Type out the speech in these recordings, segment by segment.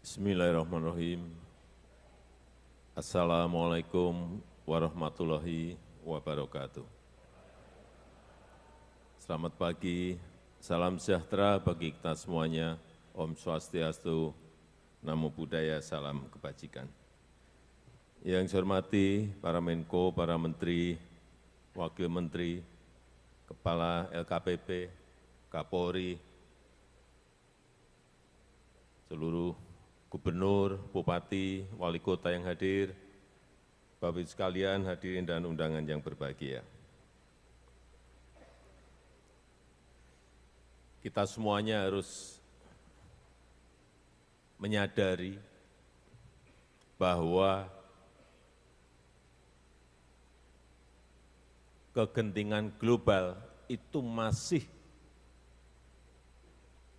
Bismillahirrahmanirrahim. Assalamualaikum warahmatullahi wabarakatuh. Selamat pagi, salam sejahtera bagi kita semuanya. Om Swastiastu, Namo Buddhaya, salam kebajikan. Yang saya hormati para Menko, para Menteri, Wakil Menteri, Kepala LKPP, Kapolri, seluruh Gubernur, Bupati, Wali Kota yang hadir, Bapak Ibu sekalian, hadirin dan undangan yang berbahagia. Kita semuanya harus menyadari bahwa kegentingan global itu masih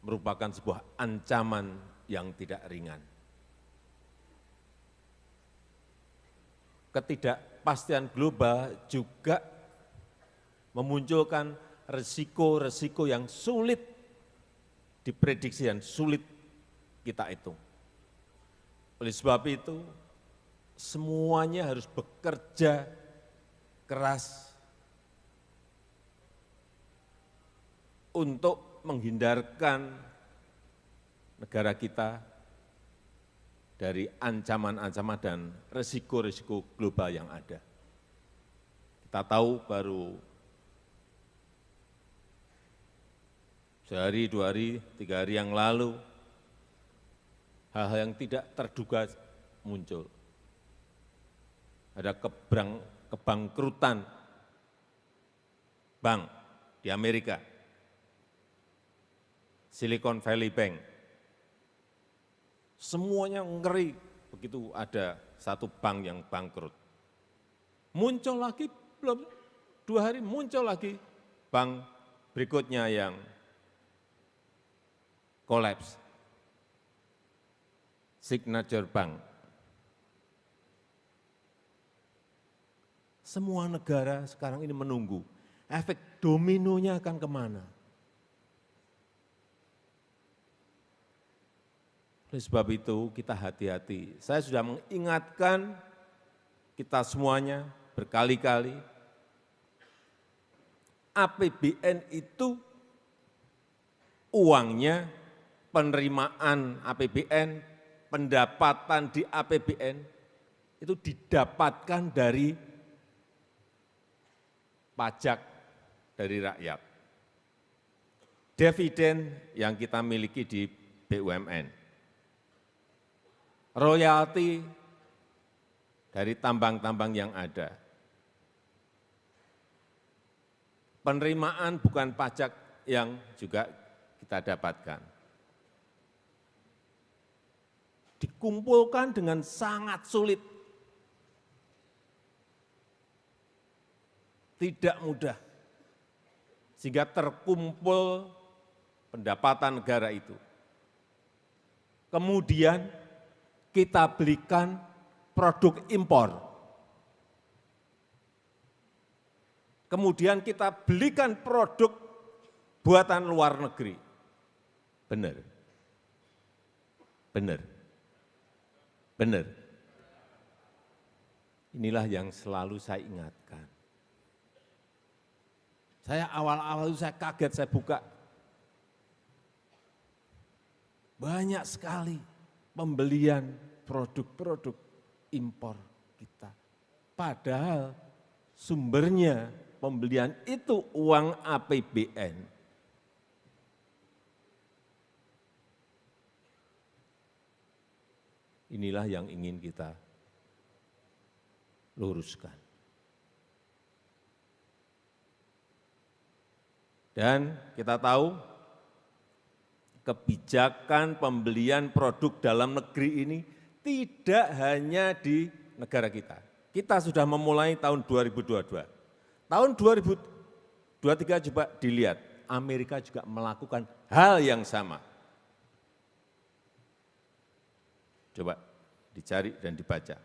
merupakan sebuah ancaman yang tidak ringan. Ketidakpastian global juga memunculkan resiko-resiko yang sulit diprediksi dan sulit kita hitung. Oleh sebab itu, semuanya harus bekerja keras untuk menghindarkan negara kita dari ancaman-ancaman dan risiko-risiko global yang ada. Kita tahu baru sehari, 2 hari, 3 hari yang lalu, hal-hal yang tidak terduga muncul. Ada kebangkrutan bank di Amerika, Silicon Valley Bank. Semuanya ngeri begitu ada satu bank yang bangkrut. Muncul lagi, belum 2 hari muncul lagi bank berikutnya yang kolaps. Signature Bank. Semua negara sekarang ini menunggu efek dominonya akan kemana. Oleh sebab itu kita hati-hati. Saya sudah mengingatkan kita semuanya berkali-kali, APBN itu uangnya, penerimaan APBN, pendapatan di APBN itu didapatkan dari pajak dari rakyat. Dividen yang kita miliki di BUMN. Royalti dari tambang-tambang yang ada. Penerimaan bukan pajak yang juga kita dapatkan. Dikumpulkan dengan sangat sulit. Tidak mudah. Sehingga terkumpul pendapatan negara itu. Kemudian kita belikan produk impor. Kemudian kita belikan produk buatan luar negeri. Benar. Benar. Benar. Inilah yang selalu saya ingatkan. Saya awal-awal itu saya kaget, saya buka. Banyak sekali pembelian produk-produk impor kita. Padahal sumbernya pembelian itu uang APBN. Inilah yang ingin kita luruskan. Dan kita tahu kebijakan pembelian produk dalam negeri ini tidak hanya di negara kita. Kita sudah memulai tahun 2022. Tahun 2023 coba dilihat, Amerika juga melakukan hal yang sama. Coba dicari dan dibaca.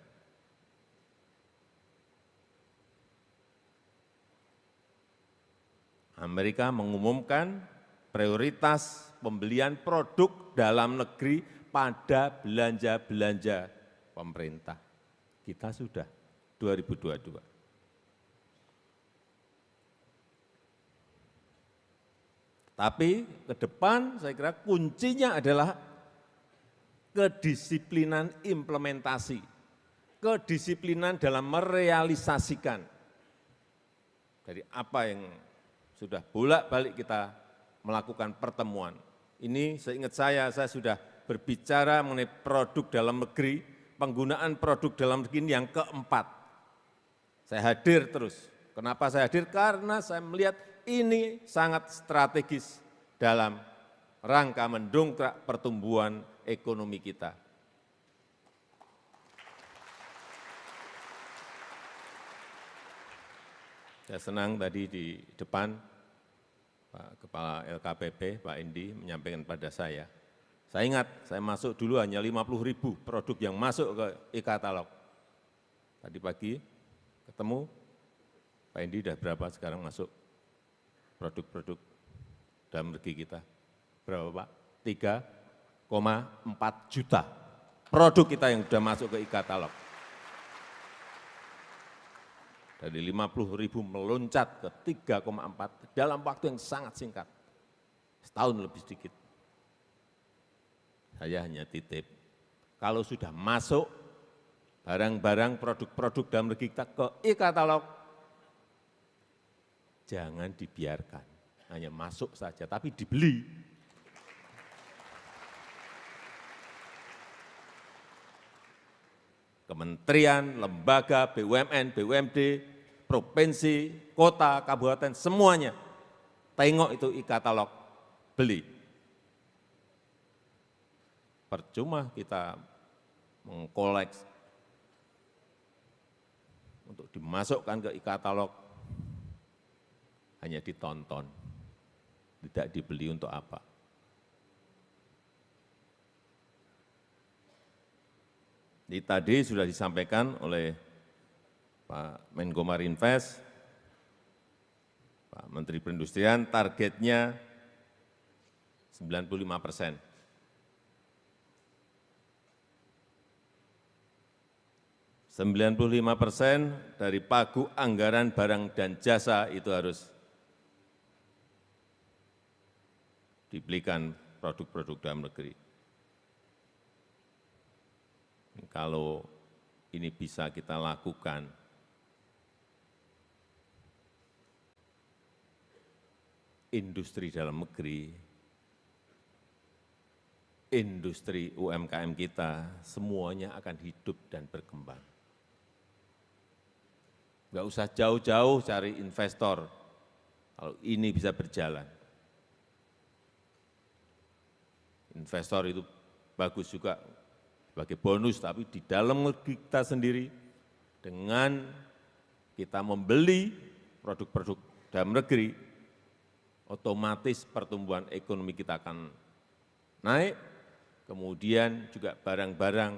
Amerika mengumumkan prioritas pembelian produk dalam negeri pada belanja-belanja pemerintah. Kita sudah 2022. Tapi ke depan saya kira kuncinya adalah kedisiplinan implementasi, kedisiplinan dalam merealisasikan dari apa yang sudah bolak-balik kita melakukan pertemuan. Ini seingat saya sudah berbicara mengenai produk dalam negeri, penggunaan produk dalam negeri ini yang keempat. Saya hadir terus. Kenapa saya hadir? Karena saya melihat ini sangat strategis dalam rangka mendongkrak pertumbuhan ekonomi kita. Saya senang tadi di depan Pak Kepala LKPP, Pak Indi menyampaikan pada saya ingat, saya masuk dulu hanya 50.000 produk yang masuk ke e-katalog. Tadi pagi ketemu, Pak Indi sudah berapa sekarang masuk produk-produk dalam negeri kita? Berapa Pak? 3,4 juta produk kita yang sudah masuk ke e-katalog. Dari 50.000 meloncat ke 3,4 dalam waktu yang sangat singkat, setahun lebih sedikit. Saya hanya titip, kalau sudah masuk barang-barang produk-produk dalam negeri kita ke e-katalog, jangan dibiarkan, hanya masuk saja, tapi dibeli. Kementerian, lembaga, BUMN, BUMD, provinsi, kota, kabupaten, semuanya tengok itu e-katalog, beli. Percuma kita mengkoleks untuk dimasukkan ke e-katalog, hanya ditonton, tidak dibeli untuk apa. Jadi tadi sudah disampaikan oleh Pak Menko Marinvest, Pak Menteri Perindustrian, targetnya 95%. 95% dari pagu anggaran barang dan jasa itu harus dibelikan produk-produk dalam negeri. Kalau ini bisa kita lakukan, industri dalam negeri, industri UMKM kita, semuanya akan hidup dan berkembang. Enggak usah jauh-jauh cari investor, kalau ini bisa berjalan. Investor itu bagus juga sebagai bonus, tapi di dalam negeri kita sendiri, dengan kita membeli produk-produk dalam negeri, otomatis pertumbuhan ekonomi kita akan naik, kemudian juga barang-barang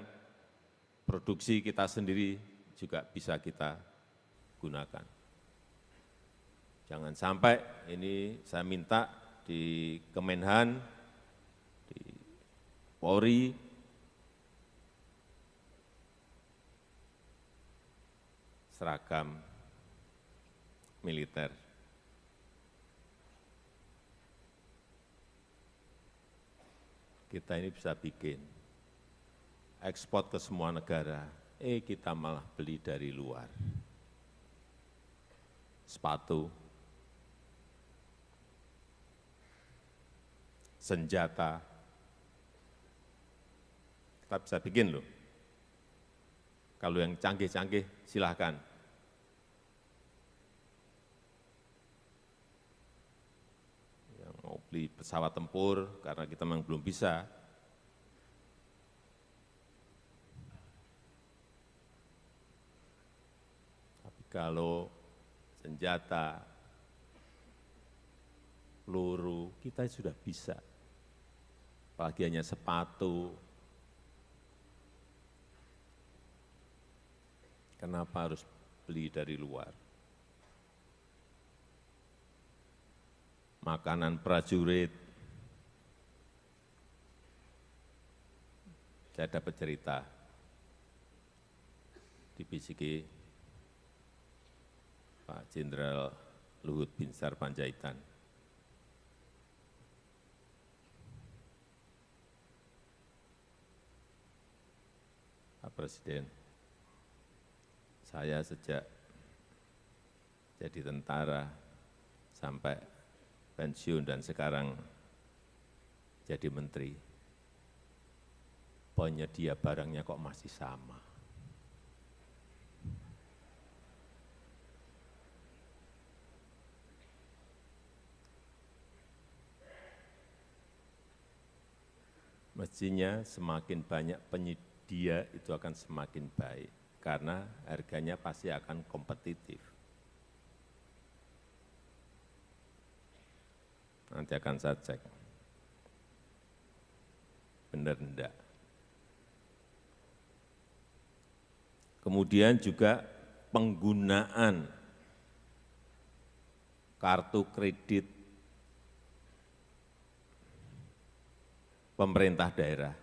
produksi kita sendiri juga bisa kita gunakan. Jangan sampai ini saya minta di Kemenhan, di Polri, seragam militer. Kita ini bisa bikin, ekspor ke semua negara, kita malah beli dari luar. Sepatu, senjata, kita bisa bikin loh. Kalau yang canggih-canggih silahkan. Yang mau beli pesawat tempur karena kita memang belum bisa. Tapi kalau senjata, peluru, kita sudah bisa. Apalagi hanya sepatu. Kenapa harus beli dari luar? Makanan prajurit, saya dapat cerita dibisiki Pak Jenderal Luhut Binsar Panjaitan. Pak Presiden, saya sejak jadi tentara sampai pensiun dan sekarang jadi menteri, penyedia barangnya kok masih sama. Mestinya semakin banyak penyedia itu akan semakin baik, karena harganya pasti akan kompetitif. Nanti akan saya cek, benar enggak. Kemudian juga penggunaan kartu kredit pemerintah daerah.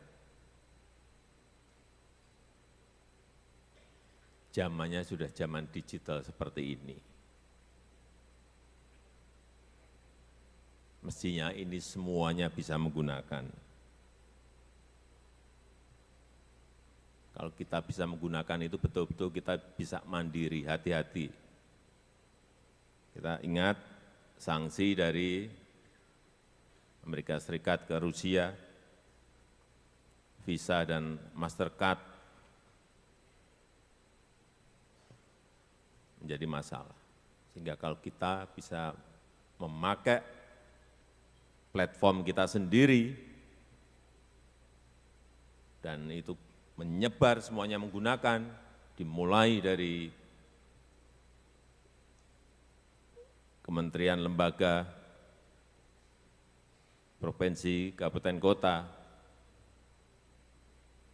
Zamannya sudah zaman digital seperti ini. Mestinya ini semuanya bisa menggunakan. Kalau kita bisa menggunakan itu betul-betul kita bisa mandiri, hati-hati. Kita ingat sanksi dari Amerika Serikat ke Rusia, Visa dan Mastercard menjadi masalah. Sehingga kalau kita bisa memakai platform kita sendiri dan itu menyebar semuanya menggunakan, dimulai dari kementerian, lembaga, provinsi, kabupaten, kota,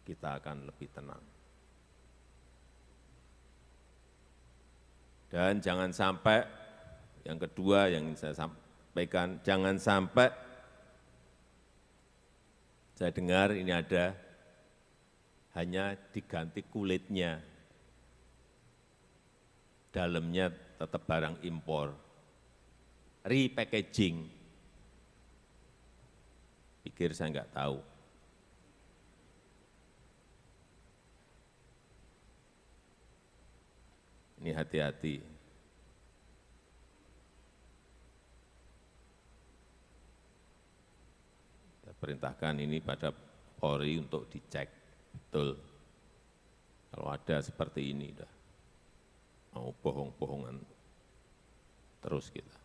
kita akan lebih tenang. Dan jangan sampai, yang kedua yang saya sampaikan, jangan sampai saya dengar ini ada hanya diganti kulitnya, dalamnya tetap barang impor, repackaging. Pikir saya enggak tahu. Ini hati-hati. Saya perintahkan ini pada Polri untuk dicek betul. Kalau ada seperti ini, udah mau bohong-bohongan terus kita.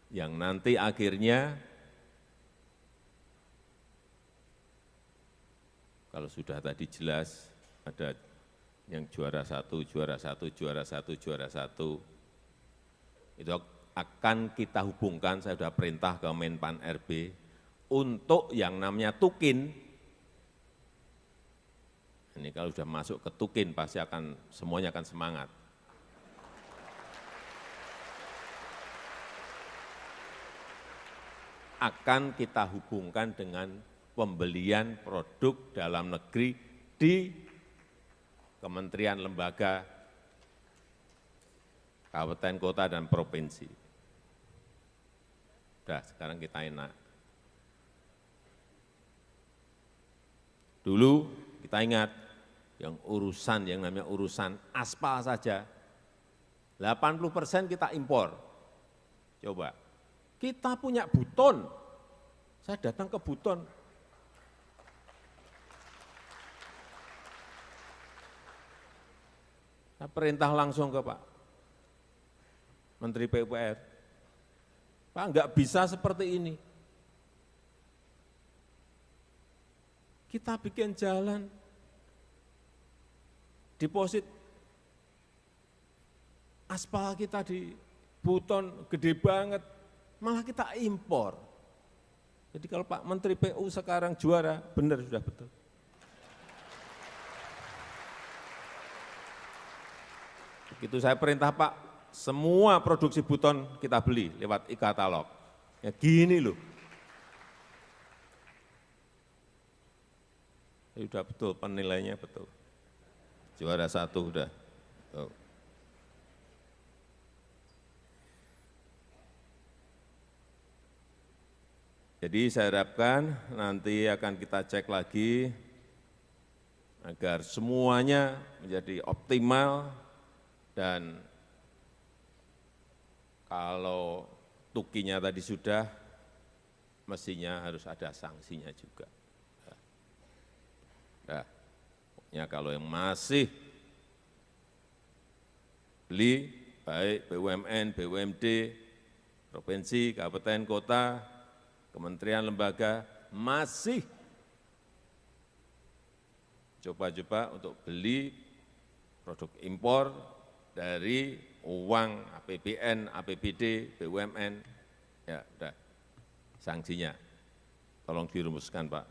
Yang nanti akhirnya kalau sudah tadi jelas ada yang juara satu, juara satu, juara satu, juara satu, itu akan kita hubungkan, saya sudah perintah ke Menpan RB, untuk yang namanya tukin. Ini kalau sudah masuk ke tukin, pasti akan, semuanya akan semangat. Akan kita hubungkan dengan pembelian produk dalam negeri di kementerian, lembaga, kabupaten, kota, dan provinsi. Sudah, sekarang kita enak. Dulu kita ingat, yang namanya urusan aspal saja, 80% kita impor. Coba, kita punya Buton. Saya datang ke Buton. Saya perintah langsung ke Pak Menteri PUPR. Pak, enggak bisa seperti ini. Kita bikin jalan, deposit aspal kita di Buton gede banget, malah kita impor. Jadi kalau Pak Menteri PU sekarang juara, benar sudah betul. Begitu saya perintah Pak, semua produksi Buton kita beli lewat e-katalog. Ya gini loh. Sudah betul, penilaiannya betul. Juara 1 sudah. Tuh. Jadi saya harapkan nanti akan kita cek lagi agar semuanya menjadi optimal dan kalau tukinya tadi sudah, mestinya harus ada sanksinya juga. Nah, pokoknya kalau yang masih beli, baik BUMN, BUMD, provinsi, kabupaten, kota, kementerian, lembaga, masih coba-coba untuk beli produk impor dari uang APBN, APBD, BUMN, ya udah, sanksinya. Tolong dirumuskan Pak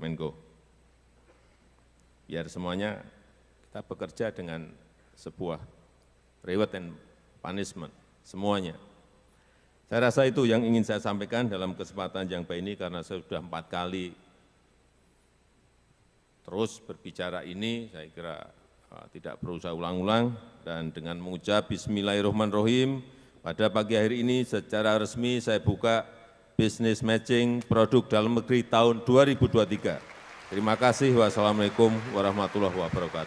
Menko. Biar semuanya kita bekerja dengan sebuah reward and punishment, semuanya. Saya rasa itu yang ingin saya sampaikan dalam kesempatan yang baik ini karena saya sudah 4 kali terus berbicara ini, saya kira tidak perlu saya ulang-ulang, dan dengan mengucap Bismillahirrahmanirrahim, pada pagi hari ini secara resmi saya buka Business Matching Produk Dalam Negeri tahun 2023. Terima kasih. Wassalamualaikum warahmatullahi wabarakatuh.